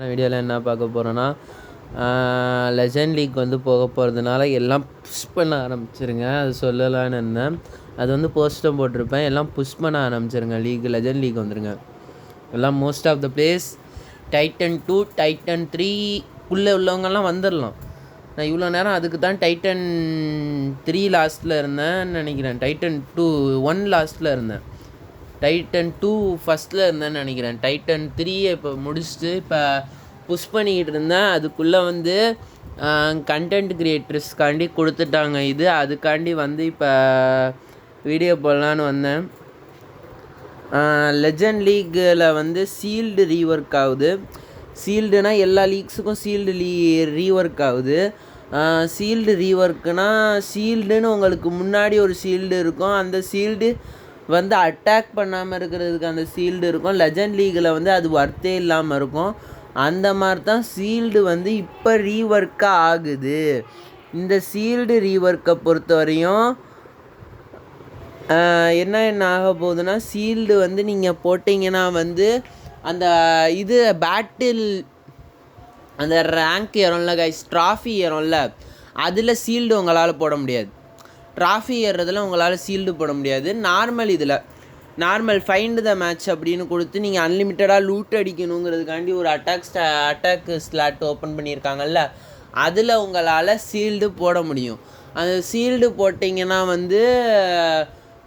வீடியோவில் என்ன பார்க்க போகிறோன்னா லெஜண்ட் லீக் வந்து போக போகிறதுனால எல்லாம் புஷ் பண்ண ஆரம்பிச்சிருங்க. அது சொல்லலான்னு இருந்தேன். அது வந்து போஸ்ட்டும் போட்டிருப்பேன். எல்லாம் புஷ் பண்ண ஆரம்பிச்சிருங்க. லெஜண்ட் லீக் வந்துருங்க. எல்லாம் most of the players titan 2 titan 3 உள்ளவங்கெல்லாம் வந்துடலாம். நான் இவ்வளோ நேரம் அதுக்கு தான் டைட்டன் 3 லாஸ்ட்டில் இருந்தேன்னு நினைக்கிறேன். டைட்டன் 1 லாஸ்ட்டில் இருந்தேன். டைட்டன் 2 ஃபஸ்ட்டில் இருந்தேன்னு நினைக்கிறேன். டைட்டன் 3 இப்போ முடிச்சுட்டு இப்போ புஷ் பண்ணிக்கிட்டு இருந்தேன். அதுக்குள்ளே வந்து கண்டென்ட் க்ரியேட்டர்ஸ்க்காண்டி கொடுத்துட்டாங்க. அதுக்காண்டி வந்து இப்போ வீடியோ போடலான்னு வந்தேன். லெஜண்ட் லீக்கில் வந்து சீல்டு ரீஒர்க் ஆகுது. சீல்டுனா எல்லா லீக்ஸுக்கும் சீல்டு ரீஒர்க் ஆகுது. சீல்டு ரீஒர்க்குனால் சீல்டுன்னு உங்களுக்கு முன்னாடி ஒரு சீல்டு இருக்கும். அந்த சீல்டு வந்து அட்டாக் பண்ணாமல் இருக்கிறதுக்கு அந்த சீல்டு இருக்கும். லெஜண்ட் லீகில் வந்து அது ஒர்த்தே இல்லாமல் இருக்கும். அந்த மாதிரி தான் சீல்டு வந்து இப்போ ரீஒர்க்காக ஆகுது. இந்த சீல்டு ரீஒர்க்கை பொறுத்த வரையும் என்ன ஆக போகுதுன்னா, சீல்டு வந்து நீங்கள் போட்டிங்கன்னா வந்து அந்த பேட்டில் அந்த ரேங்க் ஏறும்ல கைஸ், ட்ராஃபி ஏறும்ல, அதில் சீல்டு உங்களால் போட முடியாது. ட்ராஃபி ஏறுறதுல உங்களால் சீல்டு போட முடியாது. நார்மல் ஃபைண்ட் த மேட்ச் அப்படின்னு கொடுத்து நீங்கள் அன்லிமிட்டடாக லூட் அடிக்கணுங்கிறதுக்காண்டி ஒரு அட்டாக் ஸ்லாட் ஓப்பன் பண்ணியிருக்காங்கல்ல, அதில் உங்களால் சீல்டு போட முடியும். அந்த சீல்டு போட்டிங்கன்னா வந்து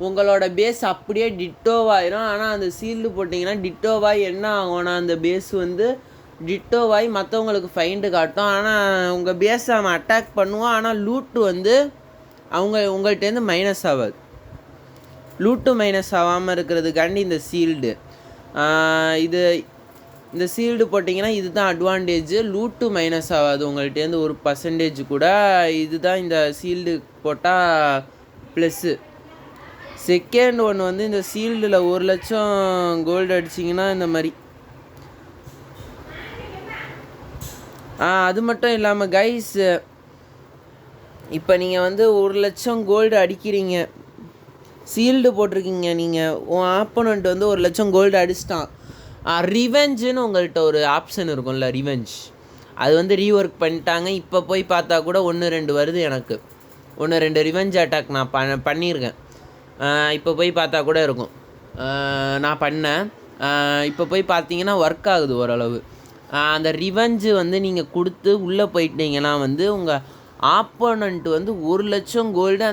உங்களோட பேஸ் அப்படியே டிட்டோவாயிரும். ஆனால் அந்த சீல்டு போட்டிங்கன்னா டிட்டோவாய் என்ன ஆகும்னா, அந்த பேஸ் வந்து டிட்டோவாய் மற்றவங்களுக்கு ஃபைண்டு காட்டும். ஆனால் உங்கள் பேஸை அவன் அட்டாக் பண்ணுவான். ஆனால் லூட்டு வந்து உங்கள்கிட்டேருந்து மைனஸ் ஆகாது. லூட்டு மைனஸ் ஆகாமல் இருக்கிறதுக்காண்டி இந்த சீல்டு இந்த சீல்டு போட்டிங்கன்னா இதுதான் அட்வான்டேஜ். லூட்டு மைனஸ் ஆகாது உங்கள்கிட்டேருந்து ஒரு பர்சன்டேஜ் கூட. இதுதான் இந்த சீல்டு போட்டால் ப்ளஸ்ஸு. செகண்ட் ஒன்று வந்து இந்த சீல்டில் 1 லட்சம் கோல்டு அடிச்சிங்கன்னா இந்த மாதிரி. அது மட்டும் இல்லாமல் கைஸ், இப்போ நீங்கள் வந்து 1 லட்சம் கோல்டு அடிக்கிறீங்க, சீல்டு போட்டிருக்கீங்க, நீங்கள் உன் ஆப்போனண்ட் வந்து 1 லட்சம் கோல்டு அடிச்சிட்டான். ரிவெஞ்சுன்னு உங்கள்கிட்ட ஒரு ஆப்ஷன் இருக்கும்ல, ரிவெஞ்ச், அது வந்து ரீஒர்க் பண்ணிட்டாங்க. இப்போ போய் பார்த்தா கூட 1-2 வருது. எனக்கு 1-2 ரிவெஞ்ச் அட்டாக் நான் பண்ணியிருக்கேன். இப்போ போய் பார்த்தா கூட இருக்கும். நான் பண்ணேன். இப்போ போய் பார்த்தீங்கன்னா ஒர்க் ஆகுது ஓரளவு. அந்த ரிவெஞ்சு வந்து நீங்கள் கொடுத்து உள்ளே போயிட்டீங்கன்னா வந்து உங்கள் ஆப்போனண்ட் வந்து 1 லட்சம் கோல்டு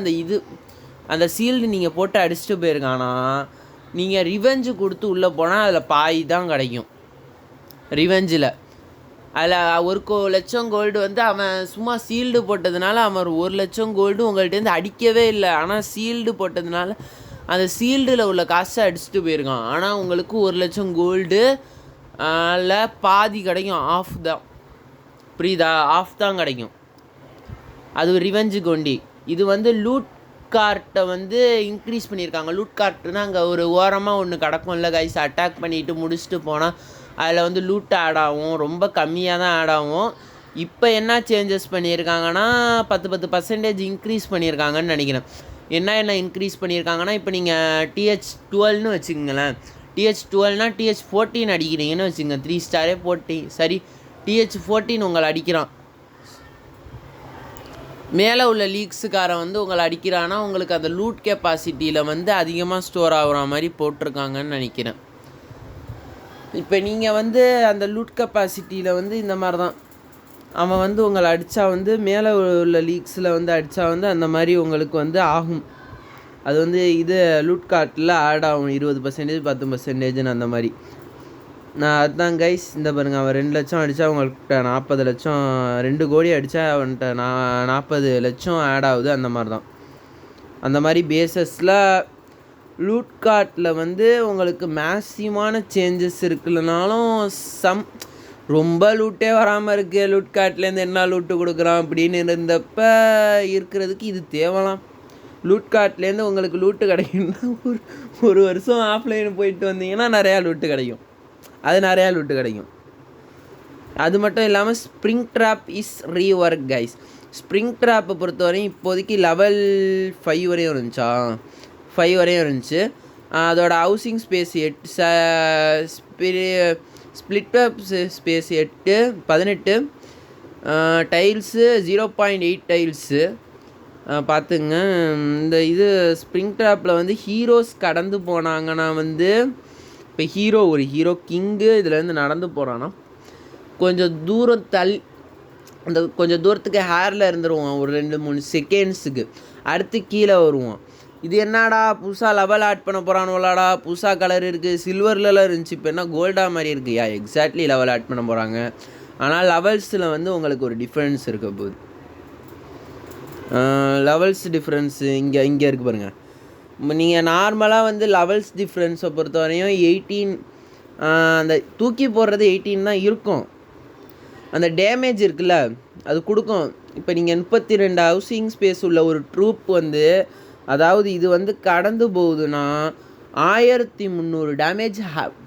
அந்த சீல்டு நீங்கள் போட்டு அடிச்சுட்டு போயிருக்கானா, நீங்கள் ரிவெஞ்சு கொடுத்து உள்ளே போனால் அதில் பாய் தான் கிடைக்கும். ரிவெஞ்சில் அதில் 1 லட்சம் கோல்டு வந்து அவன் சும்மா சீல்டு போட்டதுனால அவன் 1 லட்சம் கோல்டு உங்கள்கிட்டேருந்து அடிக்கவே இல்லை. ஆனால் சீல்டு போட்டதுனால அந்த சீல்டில் உள்ள காசை அடிச்சுட்டு போயிருக்கான். ஆனால் உங்களுக்கு 1 லட்சம் கோல்டு பாதி கிடைக்கும். ஆஃப் தான், புரியுதா? ஆஃப் தான் கிடைக்கும். அது ரிவெஞ்சுக்கு ஒண்டி. இது வந்து லூட் கார்ட்டை வந்து இன்க்ரீஸ் பண்ணியிருக்காங்க. லூட் கார்ட்டுனா அங்கே ஒரு ஓரமாக ஒன்று கிடக்கும்ல கைஸ், அட்டாக் பண்ணிவிட்டு முடிச்சுட்டு போனால் அதில் வந்து லூட் ஆட் ஆகும். ரொம்ப கம்மியாக தான் ஆட் ஆகும். இப்போ என்ன சேஞ்சஸ் பண்ணியிருக்காங்கன்னா 10% இன்க்ரீஸ் பண்ணியிருக்காங்கன்னு நினைக்கிறேன். என்ன இன்க்ரீஸ் பண்ணியிருக்காங்கன்னா, இப்போ நீங்கள் TH12ன்னு வச்சுக்கோங்களேன். TH12னா TH14 அடிக்கிறீங்கன்னு வச்சுங்க. 3 ஸ்டாரே போட்டி சரி, TH14 உங்களை அடிக்கிறான். மேலே உள்ள லீக்ஸுக்காரன் வந்து உங்களை அடிக்கிறான்னா உங்களுக்கு அந்த லூட் கெப்பாசிட்டியில் வந்து அதிகமாக ஸ்டோர் ஆகுற மாதிரி போட்டிருக்காங்கன்னு நினைக்கிறேன். இப்போ நீங்கள் வந்து அந்த லூட் கெப்பாசிட்டியில் வந்து இந்த மாதிரி தான் அவன் வந்து உங்களை அடித்தா வந்து மேலே உள்ள லீக்ஸில் வந்து அடித்தா வந்து அந்த மாதிரி உங்களுக்கு வந்து ஆகும். அது வந்து லூட் கார்ட்டில் ஆட் ஆகும். 20%, 10%ன்னு அந்த மாதிரி. அதுதான் கைஸ், இந்த பாருங்கள், அவன் 2 லட்சம் அடித்தா அவங்கள்ட்ட 40 லட்சம், 2 கோடி அடித்தா அவன்கிட்ட 40 லட்சம் ஆட் ஆகுது. அந்த மாதிரி தான். அந்த மாதிரி பேசஸில் லூட் கார்ட்டில் வந்து உங்களுக்கு மேக்ஸிமான சேஞ்சஸ் இருக்குல்லனாலும் ரொம்ப லூட்டே வராமல் இருக்குது. லூட் கார்ட்லேருந்து என்ன லூட்டு கொடுக்குறான் அப்படின்னு இருந்தப்போ இருக்கிறதுக்கு இது தேவலாம். லூட் கார்ட்லேருந்து உங்களுக்கு லூட்டு கிடைக்குன்னா ஒரு வருஷம் ஆஃப்லைன் போயிட்டு வந்தீங்கன்னா நிறையா லூட்டு கிடைக்கும். அது மட்டும் இல்லாமல் spring drop is rework guys. ஸ்ப்ரிங் ட்ராப்பை பொறுத்தவரையும் இப்போதைக்கு லெவல் 5 வரையும் இருந்துச்சா, 5 வரையும் இருந்துச்சு. அதோட ஹவுசிங் ஸ்பேஸ் ஸ்ப்ளிட் அப் ஸ்பேஸ் 18, டைல்ஸு 0.8 டைல்ஸு. பார்த்துங்க. இந்த இது ஸ்ப்ரிங் ட்ராப்பில் வந்து ஹீரோஸ் கடந்து போனாங்கன்னா வந்து இப்போ ஒரு ஹீரோ கிங்கு இதுலேருந்து நடந்து போகிறான்னா கொஞ்சம் தூரம் அந்த கொஞ்சம் தூரத்துக்கு ஹேரில் இருந்துருவோம் ஒரு 2-3 செகண்ட்ஸுக்கு. அடுத்து கீழே வருவோம். இது என்னடா புதுசாக லெவல் ஆட் பண்ண போகிறானுவலாடா, புதுசாக கலர் இருக்குது, சில்வர்லலாம் இருந்துச்சு, இப்போ என்ன கோல்டாக மாதிரி இருக்குது. எக்ஸாக்ட்லி லெவல் ஆட் பண்ண போகிறாங்க. ஆனால் லெவல்ஸில் வந்து உங்களுக்கு ஒரு டிஃப்ரென்ஸ் இருக்க போகுது. லெவல்ஸ் டிஃப்ரென்ஸு இங்கே இருக்குது பாருங்கள். நீங்கள் நார்மலாக வந்து லெவல்ஸ் டிஃப்ரென்ஸை பொறுத்த வரையும் 18 அந்த தூக்கி போடுறது 18 தான் இருக்கும். அந்த டேமேஜ் இருக்குல்ல அது கொடுக்கும். இப்போ நீங்கள் 32 ஹவுசிங் ஸ்பேஸ் உள்ள ஒரு ட்ரூப் வந்து, அதாவது இது வந்து கடந்து போகுதுன்னா 1300 டேமேஜ்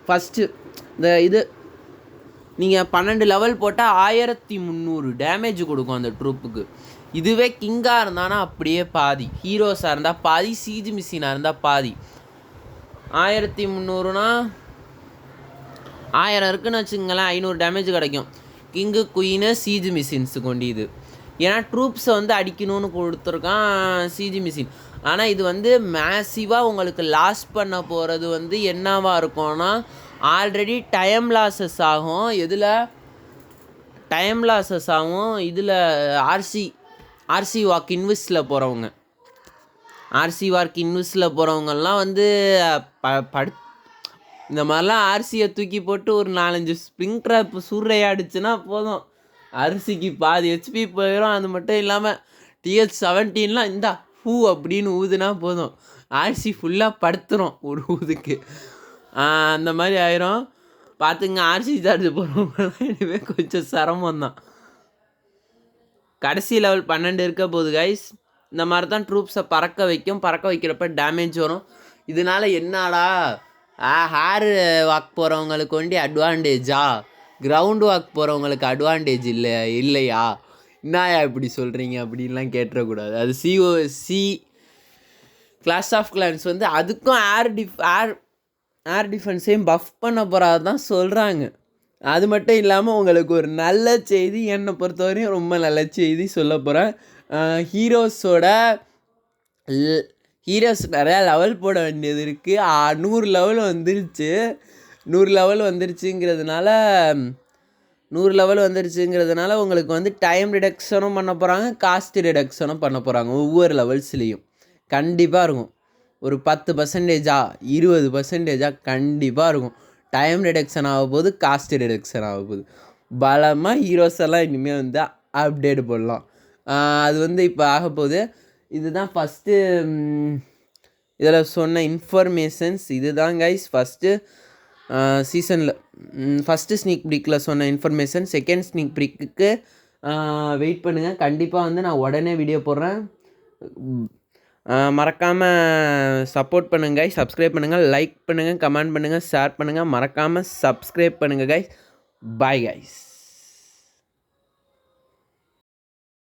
ஃபஸ்ட்டு. இந்த இது நீங்கள் 12 லெவல் போட்டால் 1300 டேமேஜ் கொடுக்கும் அந்த ட்ரூப்புக்கு. இதுவே கிங்காக இருந்தானா அப்படியே பாதி, ஹீரோஸாக இருந்தால் பாதி, சீஜ் மிஷினாக இருந்தால் பாதி. 1300னா 1000 இருக்குன்னு வச்சுங்களேன், 500 டேமேஜ் கிடைக்கும். கிங்கு குயினு சீஜ் மிஷின்ஸு கொண்டு இது. ஏன்னா ட்ரூப்ஸை வந்து அடிக்கணும்னு கொடுத்துருக்கான் சீஜ் மிஷின். ஆனால் இது வந்து மேசிவாக உங்களுக்கு லாஸ் பண்ண போகிறது வந்து என்னவாக இருக்கும்னா, ஆல்ரெடி டைம் லாஸஸ் ஆகும். இதில் டைம் லாஸஸ் ஆகும். இதில் ஆர்சி வாக் இன்வெஸ்ட்டில் போகிறவங்க, போகிறவங்கெல்லாம் வந்து இந்த மாதிரிலாம் ஆர்சியை தூக்கி போட்டு ஒரு 4-5 ஸ்ப்ரிங் ட்ராப் சூறையாடிச்சுன்னா போதும், அரிசிக்கு பாதி ஹெச்பி போயிடும். அது மட்டும் இல்லாமல் TH17லாம் இந்தா அப்படின்னு ஊதுனா போதும், ஆர்சி ஃபுல்லாக படுத்துரும் ஒரு ஊதுக்கு. அந்த மாதிரி ஆயிரும். பார்த்துங்க, ஆர்சி சார்ஜ் போகிறவங்கலாம் இனிமேல் கொஞ்சம் சிரமம் தான். கடைசி லெவல் 12 இருக்க போகுது கைஸ். இந்த மாதிரி தான் ட்ரூப்ஸை பறக்க வைக்கிறப்ப டேமேஜ் வரும். இதனால என்னடா ஹேர் வாக் போகிறவங்களுக்கு வேண்டி அட்வான்டேஜா, கிரவுண்ட் வாக் போகிறவங்களுக்கு அட்வான்டேஜ் இல்லையா, என்னயா இப்படி சொல்கிறீங்க அப்படின்லாம் கேட்டுறக்கூடாது. அது சி கிளாஷ் ஆஃப் கிளான்ஸ் வந்து அதுக்கும் ஏர் டிஃபென்ஸையும் பஃப் பண்ண போகிறது தான் சொல்கிறாங்க. அது மட்டும் இல்லாமல் உங்களுக்கு ஒரு நல்ல செய்தி, என்னை பொறுத்தவரையும் ரொம்ப நல்ல செய்தி சொல்ல போகிறேன். ஹீரோஸ் நிறையா லெவல் போட வேண்டியது இருக்குது. 100 லெவல் வந்துருச்சு. 100 லெவல் வந்துருச்சுங்கிறதுனால உங்களுக்கு வந்து டைம் ரிடக்ஷனும் பண்ண போகிறாங்க, காஸ்ட் ரிடக்ஷனும் பண்ண போகிறாங்க. ஒவ்வொரு லெவல்ஸ்லேயும் கண்டிப்பாக இருக்கும். ஒரு 10%, 20% கண்டிப்பாக இருக்கும். டைம் ரிடக்ஷன் ஆக போகுது, காஸ்ட் ரிடக்ஷன் ஆக போகுது. பலமாக ஹீரோஸ் எல்லாம் இனிமேல் வந்து அப்டேட் போடலாம். அது வந்து இப்போ ஆக போகுது. இதுதான் ஃபஸ்ட்டு இதில் சொன்ன இன்ஃபர்மேஷன்ஸ். இதுதான் கைஸ் ஃபஸ்ட்டு சீசனில் ஃபஸ்ட்டு ஸ்னீக் ப்ரீக்கில் சொன்ன இன்ஃபர்மேஷன். செகண்ட் ஸ்னீக் ப்ரீக்குக்கு வெயிட் பண்ணுங்கள். கண்டிப்பாக வந்து நான் உடனே வீடியோ போடுறேன். மறக்காமல் சப்போர்ட் பண்ணுங்கள் கைஸ். சப்ஸ்கிரைப் பண்ணுங்கள், லைக் பண்ணுங்கள், கமெண்ட் பண்ணுங்கள், ஷேர் பண்ணுங்கள். மறக்காமல் சப்ஸ்கிரைப் பண்ணுங்கள் கைஸ். Bye guys.